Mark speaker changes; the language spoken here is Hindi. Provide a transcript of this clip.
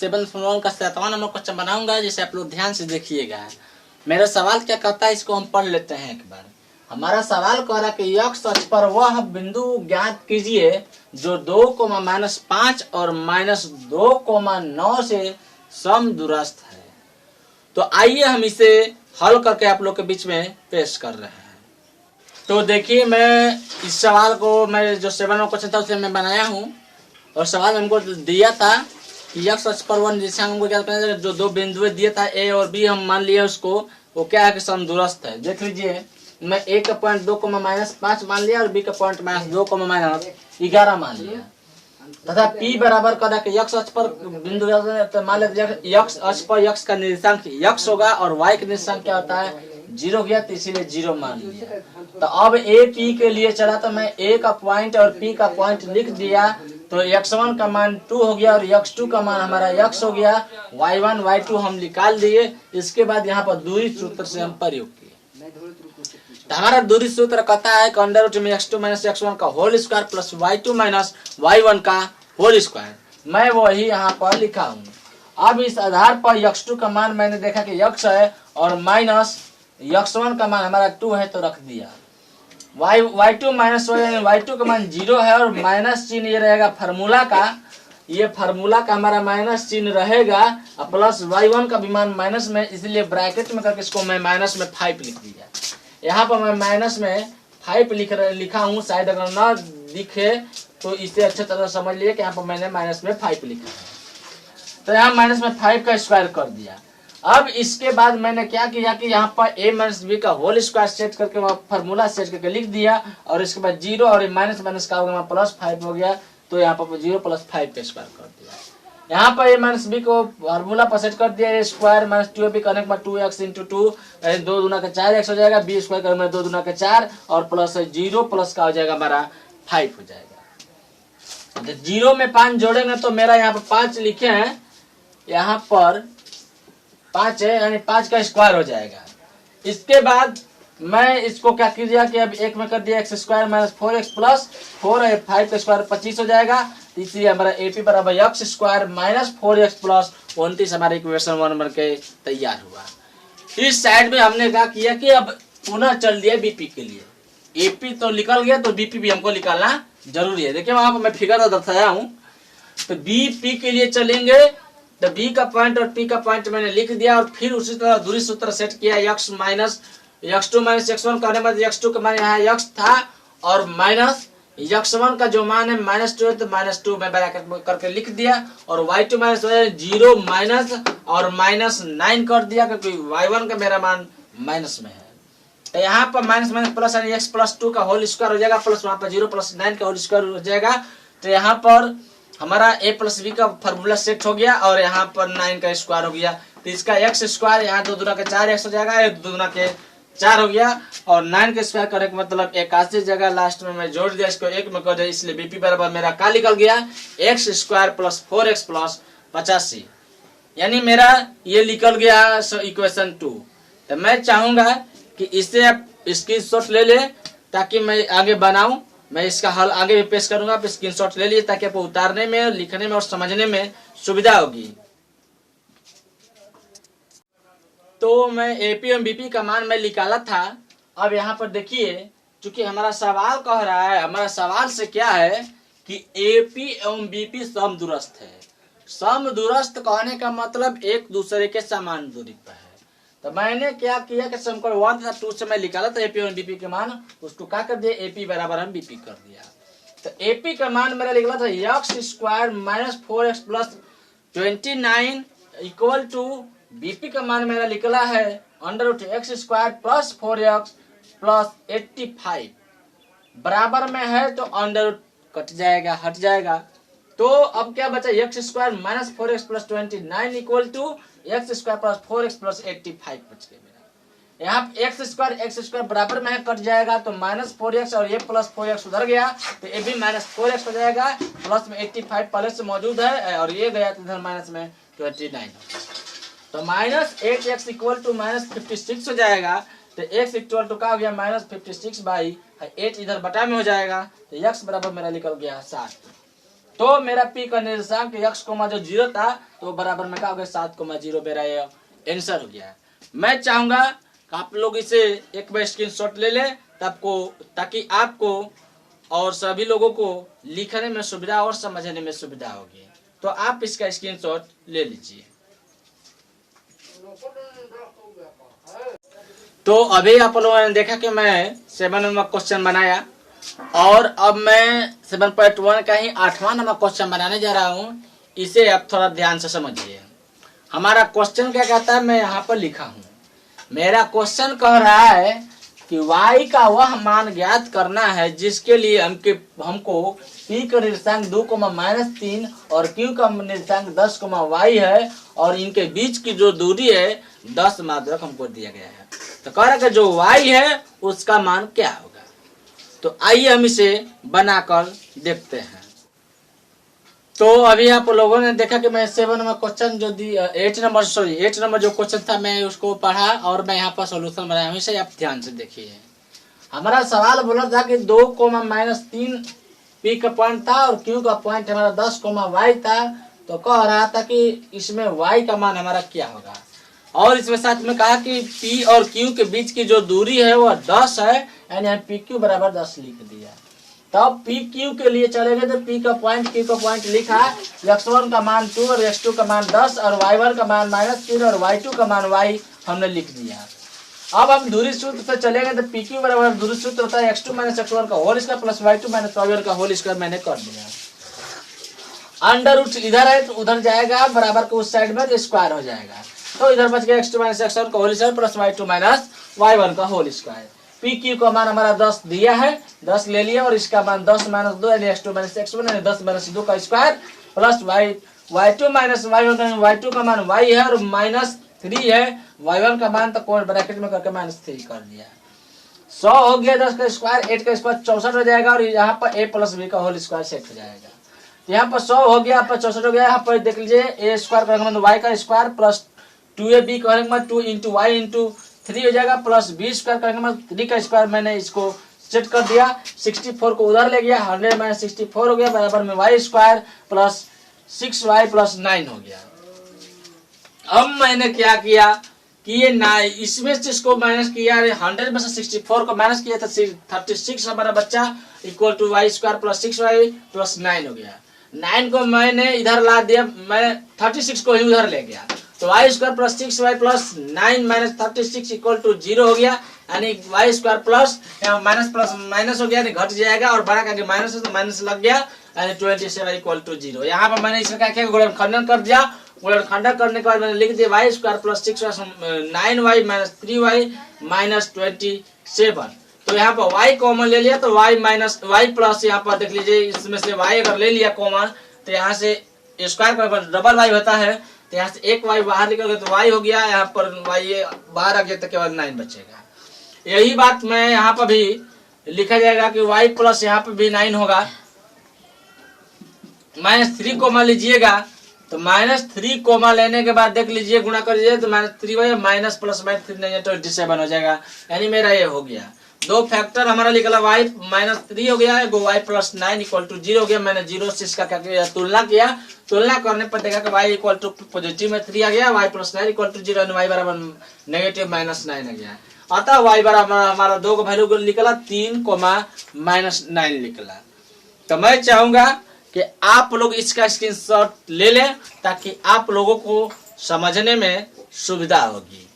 Speaker 1: 7.1 का 7वां नंबर क्वेश्चन बनाऊंगा, जिसे आप लोग ध्यान से देखिएगा। मेरा सवाल क्या कहता है, इसको हम पढ़ लेते हैं एक बार। हमारा सवाल कह रहा है कि x अक्ष पर वह बिंदु ज्ञात कीजिए जो 2, -5 और -2,9 से समदूरस्थ है। तो आइए हम इसे हल करके आप लोग के बीच में पेश कर रहे हैं। तो देखिए, मैं इस सवाल को, मैं जो 7 नंबर क्वेश्चन था उसे मैं बनाया हूँ, और सवाल हमको दिया था कि x अक्ष पर वह निर्देशांक हमको क्या करना है, जो दो बिंदुएं दिया था a और b, हम मान लिए उसको वो क्या है कि समदूरस्थ है। देख लीजिए, मैं a का पॉइंट 2,-5 मान लिया और b का पॉइंट -2,-11 मान लिया, तथा p बराबर कर कि x अक्ष पर बिंदु, तो मान लेते x अक्ष पर x का निर्देशांक x होगा और y का निर्देशांक क्या होता है 0 गया, तो इसीलिए 0 मान लिया। तो अब a p के लिए चला, तो मैं a का पॉइंट और p का पॉइंट लिख दिया, तो x1 का मान 2 हो गया और x2 का मान हमारा x हो गया, y1 y2 हम निकाल दिए। इसके बाद यहाँ पर दूरी सूत्र से हम प्रयोग किए, तो हमारा दूरी सूत्र कहता है कि अंडर रूट में x2 - x1 का whole square plus y2 - y1 का होल स्क्वायर। मैं वही यहाँ पर लिखा हूँ। अब इस आधार पर x2 का मान मैंने देखा कि x है और माइनस x1 का मान हमारा 2 है, तो रख दिया। y2 - y2 का मान 0 है और माइनस चिन्ह ये रहेगा फार्मूला का, ये फार्मूला का हमारा माइनस चिन्ह रहेगा, और प्लस y1 का भी मान माइनस में, इसलिए ब्रैकेट में करके इसको मैं माइनस में 5 लिख दिया। यहाँ पर मैं माइनस में 5 लिखा हूँ, शायद अगर ना दिखे तो इसे अच्छे तरह समझ लिए कि यहाँ पर मैंने माइनस में 5 लिखा है। तो यहाँ माइनस में 5 का स्क्वायर कर दिया। अब इसके बाद मैंने क्या किया कि यहाँ पर a - b का होल स्क्वायर सेट करके वहाँ फार्मूला सेट करके लिख दिया, और इसके बाद 0 और माइनस माइनस का होगा +5 हो गया, तो यहाँ पर 0 + 5 का स्क्वायर कर दिया। यहाँ पर a - b को फार्मूला पर सेट कर दिया, a स्क्वायर - 2ab करने के बाद 2x × 2 2 दूना का 4x हो जाएगा, b स्क्वायर करने में 2 दूना का 4 और प्लस 0 प्लस का हो जाएगा हमारा 5 हो जाएगा। तो 0 में 5 जोड़ेंगे तो मेरा यहाँ पर 5 लिखे हैं, यहाँ पर 5 है, यानी 5 का स्क्वायर हो जाएगा। इसके बाद मैं इसको क्या किया कि अब एक में कर दिया x स्क्वायर - 4x प्लस 4 है, 5 का स्क्वायर 25 हो जाएगा, इसलिए हमारा AP बराबर x स्क्वायर - 4x प्लस 29 हमारा इक्वेशन 1 बन के तैयार हुआ। इस साइड में हमने क्या किया कि अब पुनः चल दिया BP के लिए। AP तो निकल गया, तो BP भी हमको निकालना जरूरी है। देखिए वहां पर मैं फिगर दर्शाया हूँ, तो BP के लिए चलेंगे, तो B का पॉइंट और P का पॉइंट मैंने लिख दिया, और फिर उसी तरह दूरी सूत्र सेट किया, x - x2 - x1 करने बाद x2 का मान यहाँ x था और माइनस x1 का जो मान है -2 है, तो -2 में ब्रैकेट में करके लिख दिया, और y2 - 0 माइनस और -9 कर दिया, क्योंकि y1 का मेरा मान माइनस में है। तो यहाँ पर माइनस माइनस प्लस यानी x + 2 का होल स्क्वायर हो जाएगा, प्लस वहाँ पर 0 + 9 का होल स्क्वायर हो जाएगा। तो यहाँ पर हमारा a + b का फार्मूला सेट हो गया, और यहाँ पर 9 का स्क्वायर हो गया, तो इसका x स्क्वायर यहाँ 2 दूना का 4x हो जाएगा, 2 दूना के 4 हो गया, और 9 का स्क्वायर करने का मतलब 81 जगह लास्ट में मैं जोड़ दिया, इसको 1 में कर दिया, इसलिए BP बराबर मेरा क्या निकल गया x स्क्वायर + 4x + 85, यानी मेरा ये निकल गया इक्वेशन 2। तो मैं चाहूंगा कि इससे आप स्क्रीनशॉट ले ले, ताकि मैं आगे बनाऊं, मैं इसका हल आगे भी पेश करूंगा। आप स्क्रीनशॉट ले लिए ताकि आपको उतारने में, लिखने में और समझने में सुविधा होगी। तो मैं AP और BP का मान मैं निकाला था। अब यहाँ पर देखिए, चूंकि हमारा सवाल कह रहा है, हमारा सवाल से क्या है कि AP एवं BP समदूरस्थ है। समदूरस्थ कहने का मतलब एक दूसरे के समान दूरी पर है। तो मैंने क्या किया कि समीकरण 1 तथा 2 से मैं निकाला था AP और BP के मान, उसको क्या कर दिया, AP बराबर हम BP कर दिया। तो AP का मान मेरा निकला था x square - 4x plus 29 equal to BP का मान मेरा निकला है √x square plus 4x plus 85, बराबर में है तो अंडर कट जाएगा, हट जाएगा। तो अब क्या बचा, x square - 4x plus 29 equal to x square plus 4x plus 85 बच गया मेरा। यहाँ x स्क्वायर बराबर में है, कट जाएगा, तो -4x और ये प्लस 4x उधर गया, तो ये भी -4x हो जाएगा, प्लस में 85 पहले से मौजूद है, और ये गया तो इधर माइनस में 29, तो -8x इक्वल टू -56 हो जाएगा। तो x इक्वल टू क्या हो गया, -56/8 इधर बटा में हो जाएगा, तो x बराबर मेरा निकल गया 7। तो मेरा पी का निर्देशांक x कोमा जो 0 था तो बराबर में क्या हो गया 7,0 मेरा ये आंसर हो गया। मैं चाहूंगा कि आप लोग इसे एक बार स्क्रीनशॉट ले लें ताकि आपको और सभी लोगों को लिखने में सुविधा और समझने में सुविधा होगी। तो आप इसका स्क्रीनशॉट ले लीजिए। तो अभी आप लोगों ने देखा कि मैं 7 नंबर क्वेश्चन बनाया और अब मैं 7.1 का ही 8वां नंबर क्वेश्चन बनाने जा रहा हूँ। इसे आप थोड़ा ध्यान से समझिए। हमारा क्वेश्चन क्या कहता है, मैं यहाँ पर लिखा हूँ। मेरा क्वेश्चन कह रहा है कि y का वह मान ज्ञात करना है जिसके लिए हमको p का निर्देशांक 2,-3 और q का निर्देशांक 10, y है और इनके बीच की जो दूरी है 10 मात्रक हमको दिया गया है। तो कह रहा है कि जो y है उसका मान क्या होगा। तो आइए हम इसे बनाकर देखते हैं। तो अभी आप लोगों ने देखा कि मैं 7 नंबर क्वेश्चन जो 8 नंबर जो क्वेश्चन था मैं उसको पढ़ा और मैं यहाँ पर सॉल्यूशन बनाया हूँ। इसे आप ध्यान से देखिए। हमारा सवाल बोला था कि 2,-3 पी का पॉइंट था और क्यू का पॉइंट हमारा 10, y था। तो कह रहा था कि इसमें y का मान हमारा क्या होगा और इसमें साथ में कहा कि p और q के बीच की जो दूरी है वो 10 है, यानी हम PQ बराबर 10 लिख दिया। तब PQ के लिए चले गए तो P का पॉइंट Q का पॉइंट लिखा, x1 का मान 2 और x2 का मान 10 और y1 का मान -3 और y2 का मान y हमने लिख दिया। अब हम दूरी सूत्र से चले गए तो PQ बराबर दूरी सूत्र होता है x2 - x1 का whole square plus y2 - y1 का होल स्क्वायर मैंने कर दिया। अंडर रूट इधर है तो उधर जाएगा, बराबर के उस साइड में तो स्क्वायर हो जाएगा। तो इधर बच गया x2 - x1 का whole square plus y2 - y1 का होल स्क्वायर। PQ का मान हमारा 10 दिया है, 10 ले लिया और इसका मान 10 - 2 यानी x2 - x1 यानी 10 - 2 का square plus y2 - y1 y2 का मान y है और -3 है, y1 का मान तो कोई ब्रैकेट में करके -3 कर दिया। 100 हो गया, 10 का स्क्वायर 8 का स्क्वायर 64 हो जाएगा और यहाँ पर a + b का होल स्क्वायर सेट हो जाएगा। यहाँ पर 100 हो गया, यहाँ पर 64 हो गया। यहाँ पर देख लीजिए a स्क्वायर करेंगे तो y का स्क्वायर प्लस 2ab करेंगे 2 × y × 3 हो जाएगा प्लस b स्क्वायर करेंगे 3 का स्क्वायर मैंने इसको सेट कर दिया। 64 को उधर ले गया, 100 - 64 हो गया बराबर में y square plus 6y plus 9 हो गया। अब मैंने क्या किया कि ये इसमें से इसको माइनस किया, 100 में से 64 को माइनस किया तो 36 हमारा बच्चा equal to y square plus 6y plus 9 हो गया। 9 को मैंने इधर ला दिया, मैं 36 को ही उधर ले गया तो y square plus 6y plus 9 minus 36 equal to 0 हो गया, यानी y square plus minus plus minus हो गया यानी घट जाएगा और बड़ा करके माइनस है तो माइनस लग गया यानी 27 इक्वल टू 0। यहाँ पर मैंने इसका क्या गुणनखंडन कर दिया। गुणनखंडन करने के बाद मैंने लिख दिया y square plus 6y 9y minus 3y minus 27। तो यहाँ पर y कॉमन ले लिया तो y माइनस y प्लस यहाँ पर देख लीजिए इसमें से y अगर ले लिया कॉमन तो यहाँ से स्क्वायर का डबल y होता है तो यहाँ से एक y बाहर निकल गया तो y हो गया, यहाँ पर y बाहर आ गया तो केवल 9 बचेगा। यही बात मैं यहाँ पर भी लिखा जाएगा कि y प्लस यहाँ पर भी 9 होगा। -3 कोमा लीजिएगा तो -3 कोमा लेने के बाद देख लीजिए गुणा कर लीजिए तो -3y माइनस प्लस -3 नहीं 27 हो जाएगा, यानी मेरा ये हो गया। दो फैक्टर हमारा निकला y -3 हो गया, एगो y प्लस 9 इक्वल टू 0 हो गया। मैंने 0 से इसका क्या किया तुलना किया, तुलना करने पर देखा कि y इक्वल टू पॉजिटिव में 3 आ गया, y plus 9 equal to 0 y बराबर नेगेटिव -9 आ गया। अतः y बराबर हमारा दो का वैल्यू निकला 3, -9 निकला। तो मैं चाहूंगा कि आप लोग इसका स्क्रीनशॉट ले लें ताकि आप लोगों को समझने में सुविधा होगी।